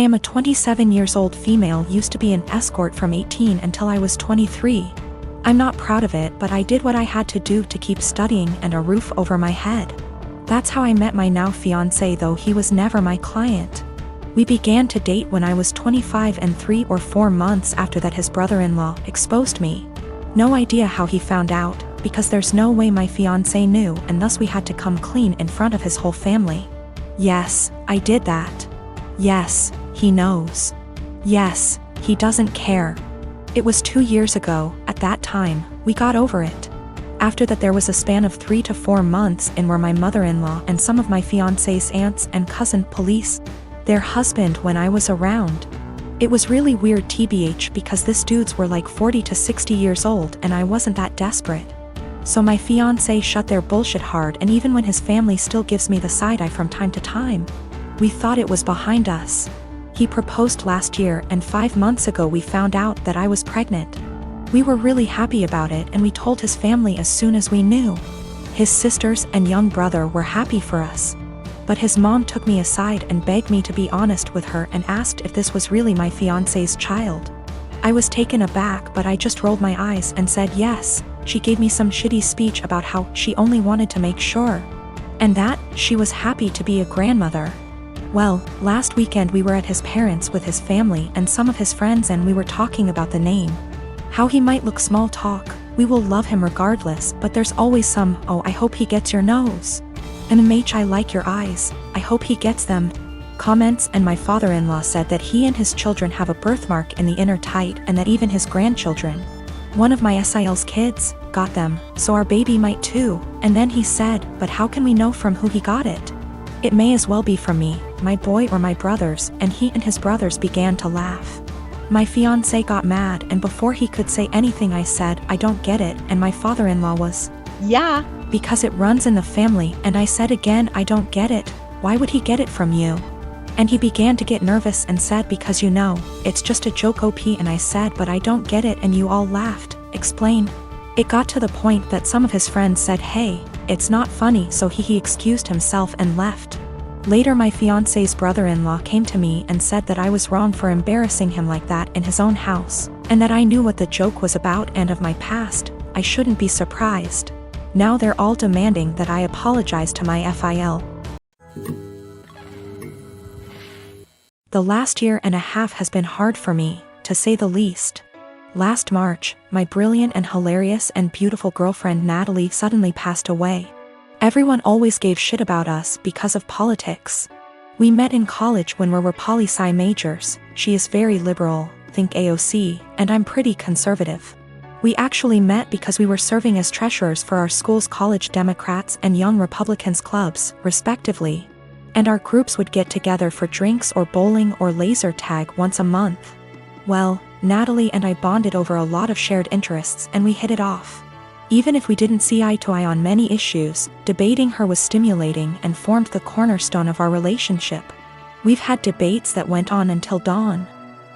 I am a 27 years old female, used to be an escort from 18 until I was 23. I'm not proud of it, but I did what I had to do to keep studying and a roof over my head. That's how I met my now fiancé, though he was never my client. We began to date when I was 25, and 3 or 4 months after that his brother-in-law exposed me. No idea how he found out, because there's no way my fiancé knew, and thus we had to come clean in front of his whole family. Yes, I did that. Yes, he knows. Yes, he doesn't care. It was 2 years ago. At that time, we got over it. After that there was a span of 3 to 4 months in where my mother-in-law and some of my fiancé's aunts and cousin police their husband when I was around. It was really weird tbh, because this dudes were like 40 to 60 years old and I wasn't that desperate. So my fiancé shut their bullshit hard, and even when his family still gives me the side eye from time to time, we thought it was behind us. He proposed last year, and 5 months ago we found out that I was pregnant. We were really happy about it, and we told his family as soon as we knew. His sisters and young brother were happy for us. But his mom took me aside and begged me to be honest with her and asked if this was really my fiancé's child. I was taken aback, but I just rolled my eyes and said yes. She gave me some shitty speech about how she only wanted to make sure, and that she was happy to be a grandmother. Well, last weekend we were at his parents' with his family and some of his friends, and we were talking about the name. How he might look, small talk. We will love him regardless, but there's always some, oh, I hope he gets your nose. MH, I like your eyes. I hope he gets them. Comments. And my father-in-law said that he and his children have a birthmark in the inner tight, and that even his grandchildren, one of my SIL's kids, got them, so our baby might too. And then he said, but how can we know from who he got it? It may as well be from me, my boy, or my brothers. And he and his brothers began to laugh. My fiancé got mad, and before he could say anything I said, I don't get it, and my father-in-law was, yeah, because it runs in the family. And I said again, I don't get it. Why would he get it from you? And he began to get nervous and said, because you know, it's just a joke OP. And I said, but I don't get it, and you all laughed. Explain. It got to the point that some of his friends said, hey, it's not funny, so he excused himself and left. Later my fiancé's brother-in-law came to me and said that I was wrong for embarrassing him like that in his own house, and that I knew what the joke was about and of my past. I shouldn't be surprised. Now they're all demanding that I apologize to my FIL. The last year and a half has been hard for me, to say the least. Last March, my brilliant and hilarious and beautiful girlfriend Natalie suddenly passed away. Everyone always gave shit about us because of politics. We met in college when we were poli-sci majors. She is very liberal, think AOC, and I'm pretty conservative. We actually met because we were serving as treasurers for our school's college Democrats and Young Republicans clubs, respectively. And our groups would get together for drinks or bowling or laser tag once a month. Well, Natalie and I bonded over a lot of shared interests, and we hit it off. Even if we didn't see eye to eye on many issues, debating her was stimulating and formed the cornerstone of our relationship. We've had debates that went on until dawn.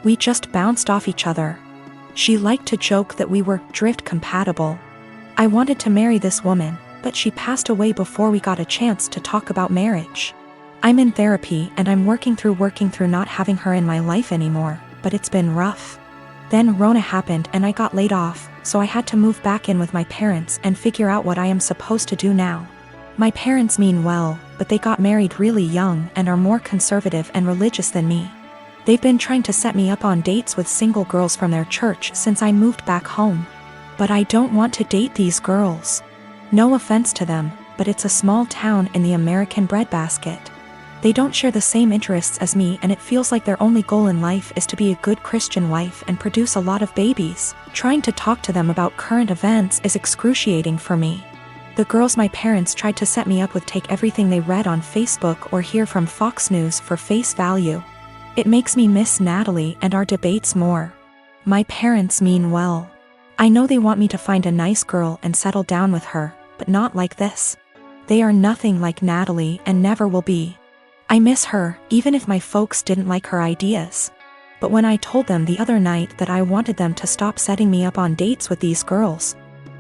We just bounced off each other. She liked to joke that we were drift compatible. I wanted to marry this woman, but she passed away before we got a chance to talk about marriage. I'm in therapy and I'm working through not having her in my life anymore, but it's been rough. Then Rona happened and I got laid off, so I had to move back in with my parents and figure out what I am supposed to do now. My parents mean well, but they got married really young and are more conservative and religious than me. They've been trying to set me up on dates with single girls from their church since I moved back home. But I don't want to date these girls. No offense to them, but it's a small town in the American breadbasket. They don't share the same interests as me, and it feels like their only goal in life is to be a good Christian wife and produce a lot of babies. Trying to talk to them about current events is excruciating for me. The girls my parents tried to set me up with take everything they read on Facebook or hear from Fox News for face value. It makes me miss Natalie and our debates more. My parents mean well. I know they want me to find a nice girl and settle down with her, but not like this. They are nothing like Natalie and never will be. I miss her, even if my folks didn't like her ideas. But when I told them the other night that I wanted them to stop setting me up on dates with these girls,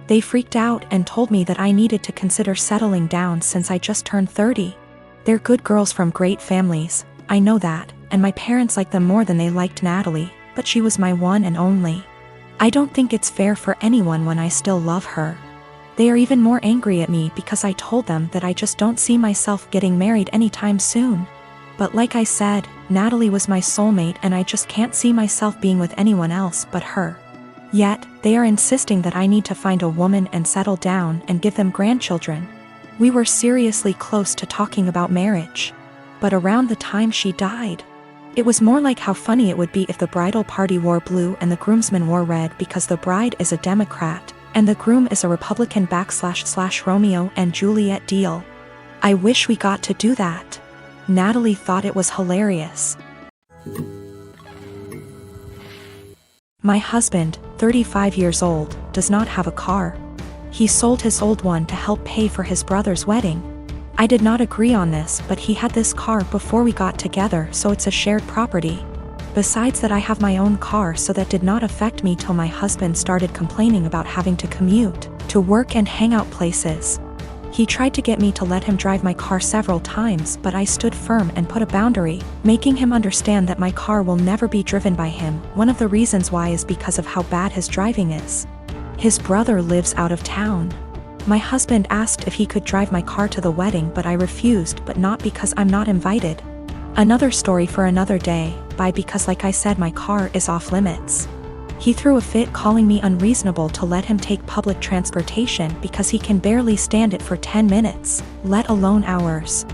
they freaked out and told me that I needed to consider settling down since I just turned 30. They're good girls from great families, I know that, and my parents liked them more than they liked Natalie, but she was my one and only. I don't think it's fair for anyone when I still love her. They are even more angry at me because I told them that I just don't see myself getting married anytime soon. But like I said, Natalie was my soulmate and I just can't see myself being with anyone else but her. Yet, they are insisting that I need to find a woman and settle down and give them grandchildren. We were seriously close to talking about marriage. But around the time she died, it was more like how funny it would be if the bridal party wore blue and the groomsmen wore red because the bride is a Democrat, and the groom is a Republican / Romeo and Juliet deal. I wish we got to do that. Natalie thought it was hilarious. My husband, 35 years old, does not have a car. He sold his old one to help pay for his brother's wedding. I did not agree on this, but he had this car before we got together, so it's a shared property. Besides that, I have my own car, so that did not affect me till my husband started complaining about having to commute to work and hang out places. He tried to get me to let him drive my car several times, but I stood firm and put a boundary, making him understand that my car will never be driven by him. One of the reasons why is because of how bad his driving is. His brother lives out of town. My husband asked if he could drive my car to the wedding, but I refused, but not because I'm not invited. Another story for another day, because like I said, my car is off limits. He threw a fit calling me unreasonable to let him take public transportation because he can barely stand it for 10 minutes, let alone hours.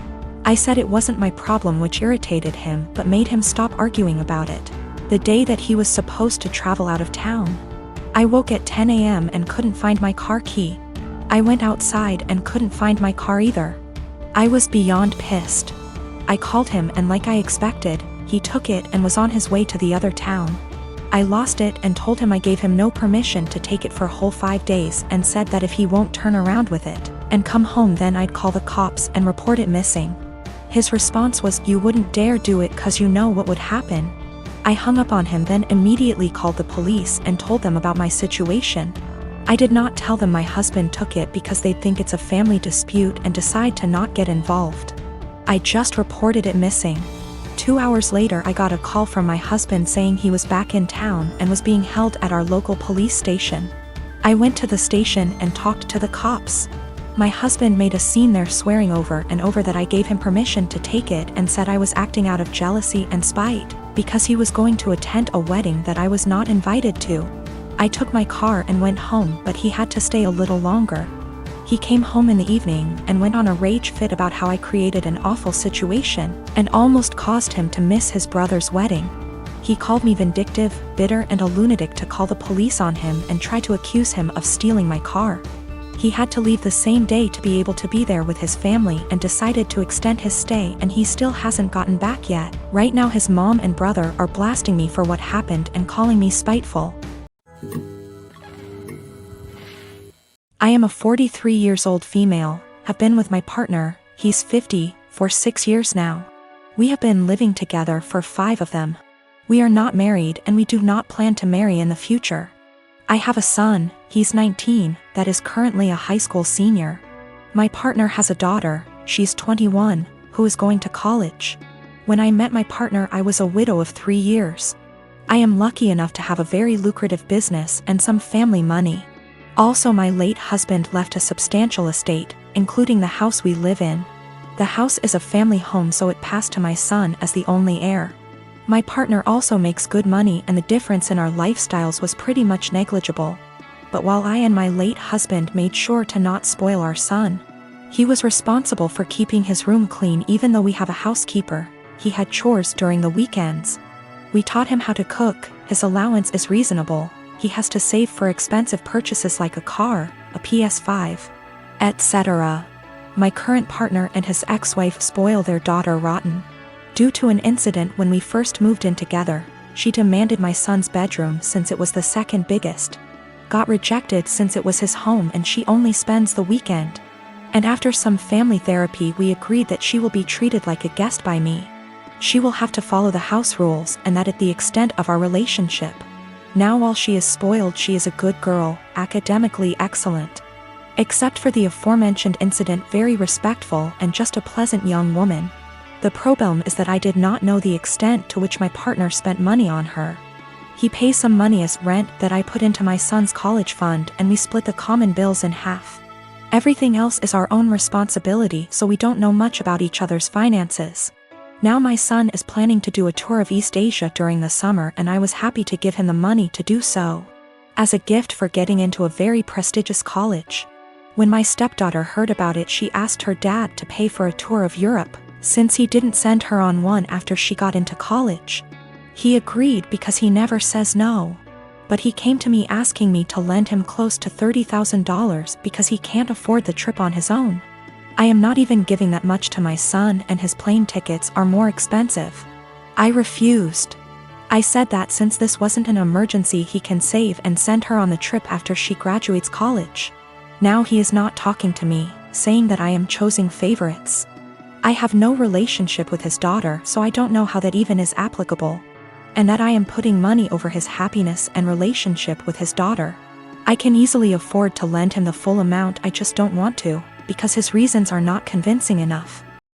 I said it wasn't my problem, which irritated him but made him stop arguing about it. The day that he was supposed to travel out of town, I woke at 10 a.m. and couldn't find my car key. I went outside and couldn't find my car either. I was beyond pissed. I called him and like I expected, he took it and was on his way to the other town. I lost it and told him I gave him no permission to take it for a whole 5 days and said that if he won't turn around with it and come home, then I'd call the cops and report it missing. His response was, "You wouldn't dare do it 'cause you know what would happen." I hung up on him, then immediately called the police and told them about my situation. I did not tell them my husband took it because they'd think it's a family dispute and decide to not get involved. I just reported it missing. 2 hours later, I got a call from my husband saying he was back in town and was being held at our local police station. I went to the station and talked to the cops. My husband made a scene there, swearing over and over that I gave him permission to take it and said I was acting out of jealousy and spite because he was going to attend a wedding that I was not invited to. I took my car and went home, but he had to stay a little longer. He came home in the evening and went on a rage fit about how I created an awful situation and almost caused him to miss his brother's wedding. He called me vindictive, bitter, and a lunatic to call the police on him and try to accuse him of stealing my car. He had to leave the same day to be able to be there with his family and decided to extend his stay, and he still hasn't gotten back yet. Right now his mom and brother are blasting me for what happened and calling me spiteful. I am a 43 years old female, have been with my partner, he's 50, for 6 years now. We have been living together for 5 of them. We are not married and we do not plan to marry in the future. I have a son, he's 19, that is currently a high school senior. My partner has a daughter, she's 21, who is going to college. When I met my partner, I was a widow of 3 years. I am lucky enough to have a very lucrative business and some family money. Also, my late husband left a substantial estate, including the house we live in. The house is a family home, so it passed to my son as the only heir. My partner also makes good money and the difference in our lifestyles was pretty much negligible. But while I and my late husband made sure to not spoil our son, he was responsible for keeping his room clean. Even though we have a housekeeper, he had chores during the weekends. We taught him how to cook, his allowance is reasonable. He has to save for expensive purchases like a car, a PS5, etc. My current partner and his ex-wife spoil their daughter rotten. Due to an incident when we first moved in together, she demanded my son's bedroom since it was the second biggest. Got rejected since it was his home and she only spends the weekend. And after some family therapy, we agreed that she will be treated like a guest by me. She will have to follow the house rules and that at the extent of our relationship. Now while she is spoiled, she is a good girl, academically excellent. Except for the aforementioned incident, very respectful and just a pleasant young woman. The problem is that I did not know the extent to which my partner spent money on her. He pays some money as rent that I put into my son's college fund, and we split the common bills in half. Everything else is our own responsibility, so we don't know much about each other's finances. Now my son is planning to do a tour of East Asia during the summer, and I was happy to give him the money to do so, as a gift for getting into a very prestigious college. When my stepdaughter heard about it, she asked her dad to pay for a tour of Europe, since he didn't send her on one after she got into college. He agreed because he never says no. But he came to me asking me to lend him close to $30,000 because he can't afford the trip on his own. I am not even giving that much to my son, and his plane tickets are more expensive. I refused. I said that since this wasn't an emergency, he can save and send her on the trip after she graduates college. Now he is not talking to me, saying that I am choosing favorites. I have no relationship with his daughter, so I don't know how that even is applicable. And that I am putting money over his happiness and relationship with his daughter. I can easily afford to lend him the full amount, I just don't want to, because his reasons are not convincing enough.